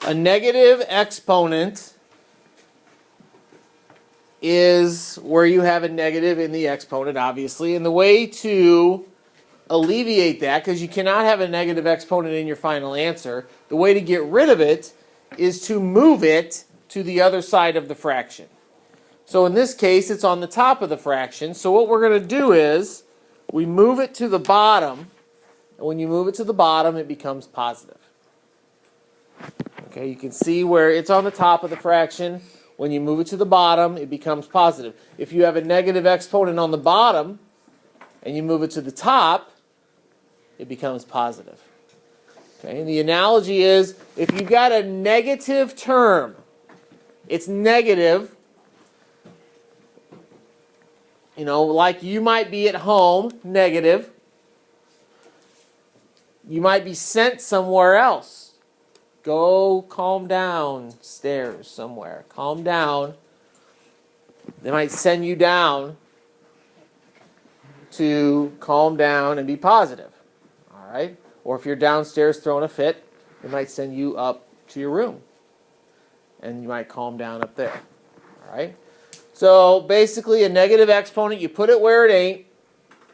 A negative exponent is where you have a negative in the exponent, obviously. And the way to alleviate that, because you cannot have a negative exponent in your final answer, the way to get rid of it is to move it to the other side of the fraction. So in this case, it's on the top of the fraction. So what we're going to do is we move it to the bottom. And when you move it to the bottom, it becomes positive. Okay, you can see where it's on the top of the fraction. When you move it to the bottom, it becomes positive. If you have a negative exponent on the bottom and you move it to the top, it becomes positive. Okay, and the analogy is if you've got a negative term, it's negative. You know, like you might be at home, negative. You might be sent somewhere else. Go calm down stairs somewhere. Calm down. They might send you down to calm down and be positive. All right? Or if you're downstairs throwing a fit, they might send you up to your room. And you might calm down up there. All right? So basically a negative exponent, you put it where it ain't,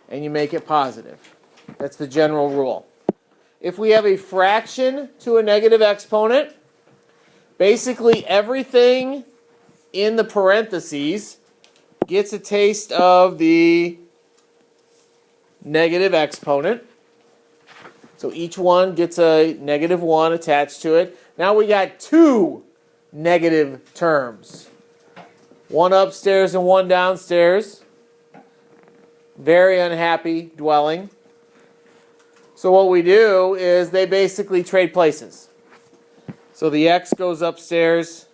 and you make it positive. That's the general rule. If we have a fraction to a negative exponent, basically everything in the parentheses gets a taste of the negative exponent. So each one gets a negative 1 attached to it. Now we got two negative terms. One upstairs and one downstairs. Very unhappy dwelling. So what we do is they basically trade places. So the x goes upstairs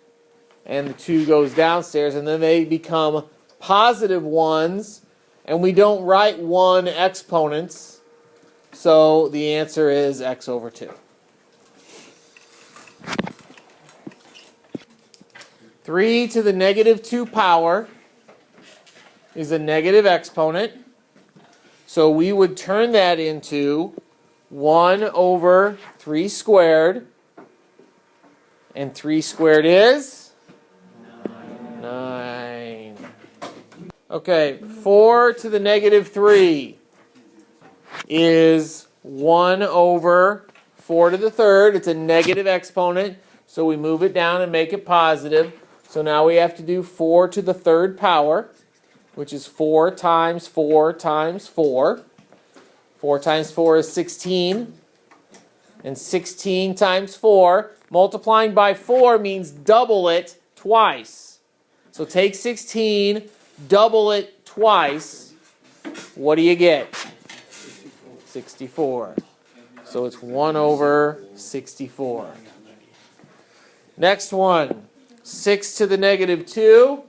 and the 2 goes downstairs, and then they become positive ones, and we don't write 1 exponents, so the answer is x over 2. 3 to the negative 2 power is a negative exponent. So we would turn that into 1 over 3 squared. And 3 squared is? 9. Okay, 4 to the negative 3 is 1 over 4 to the third. It's a negative exponent, so we move it down and make it positive. So now we have to do 4 to the third power, which is 4 times 4 times 4. 4 times 4 is 16. And 16 times 4, multiplying by 4 means double it twice. So take 16, double it twice. What do you get? 64. So it's 1 over 64. Next one. 6 to the negative 2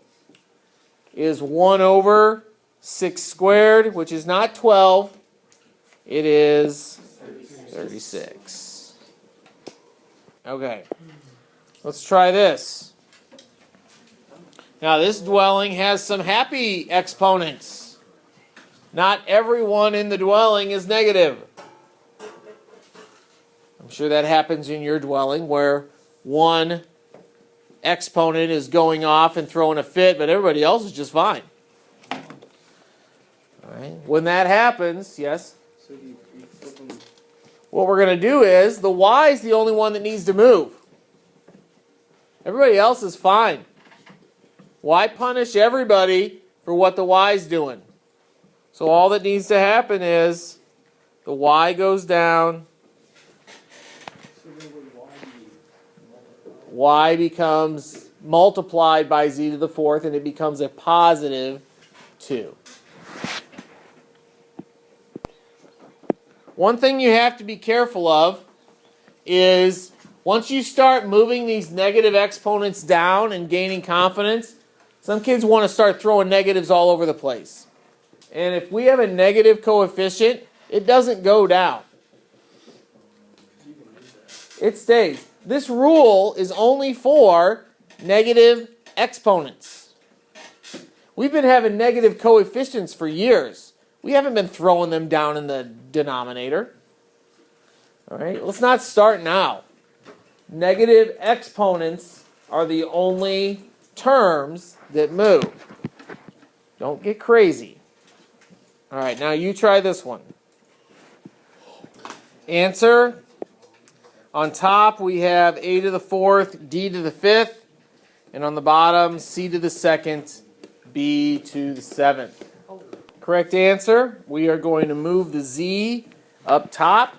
is 1 over 6 squared, which is not 12. It is 36. Okay. Let's try this. Now this dwelling has some happy exponents. Not everyone in the dwelling is negative. I'm sure that happens in your dwelling where one exponent is going off and throwing a fit, but everybody else is just fine. All right. When that happens, yes? What we're going to do is, the y is the only one that needs to move. Everybody else is fine. Why punish everybody for what the y is doing? So all that needs to happen is the y goes down. Y becomes multiplied by z to the fourth, and it becomes a positive 2. One thing you have to be careful of is once you start moving these negative exponents down and gaining confidence, some kids want to start throwing negatives all over the place. And if we have a negative coefficient, it doesn't go down. It stays. This rule is only for negative exponents. We've been having negative coefficients for years. We haven't been throwing them down in the denominator. All right, let's not start now. Negative exponents are the only terms that move. Don't get crazy. All right, now you try this one. Answer. On top, we have a to the fourth, d to the fifth. And on the bottom, c to the second, b to the seventh. Correct answer. We are going to move the z up top.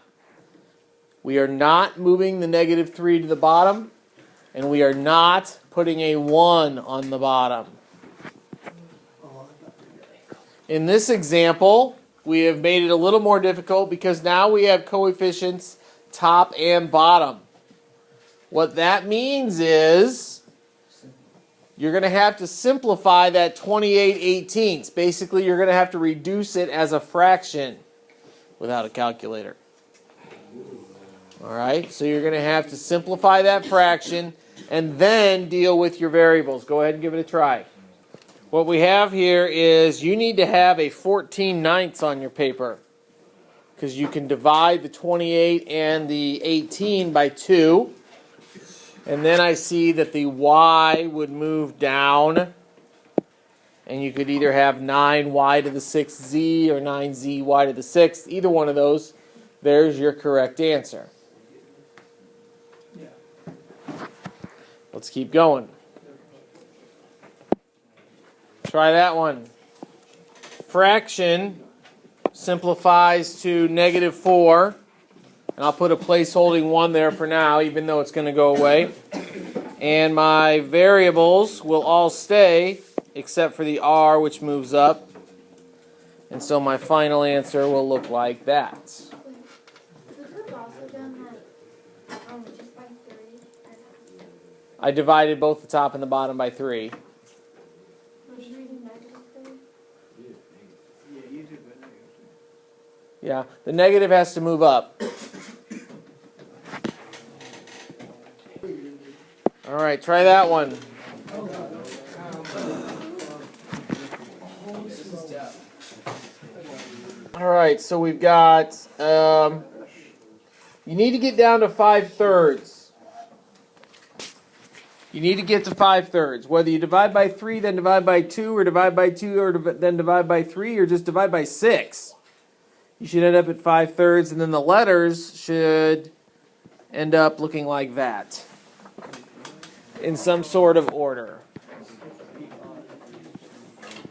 We are not moving the negative 3 to the bottom. And we are not putting a 1 on the bottom. In this example, we have made it a little more difficult because now we have coefficients top and bottom. What that means is you're going to have to simplify that 28/18. Basically, you're going to have to reduce it as a fraction without a calculator. All right, so you're going to have to simplify that fraction and then deal with your variables. Go ahead and give it a try. What we have here is you need to have a 14/9 on your paper because you can divide the 28 and the 18 by 2. And then I see that the y would move down. And you could either have 9y to the 6th z or 9zy to the 6th. Either one of those, there's your correct answer. Let's keep going. Try that one. Fraction simplifies to -4. And I'll put a placeholding 1 there for now, even though it's going to go away. And my variables will all stay, except for the r, which moves up. And so my final answer will look like that. I divided both the top and the bottom by 3. Yeah, the negative has to move up. All right, try that one. All right, so we've got, you need to get down to 5/3. You need to get to 5/3. Whether you divide by 3, then divide by 2, or divide by 2, or then divide by 3, or just divide by 6. You should end up at 5/3, and then the letters should end up looking like that in some sort of order.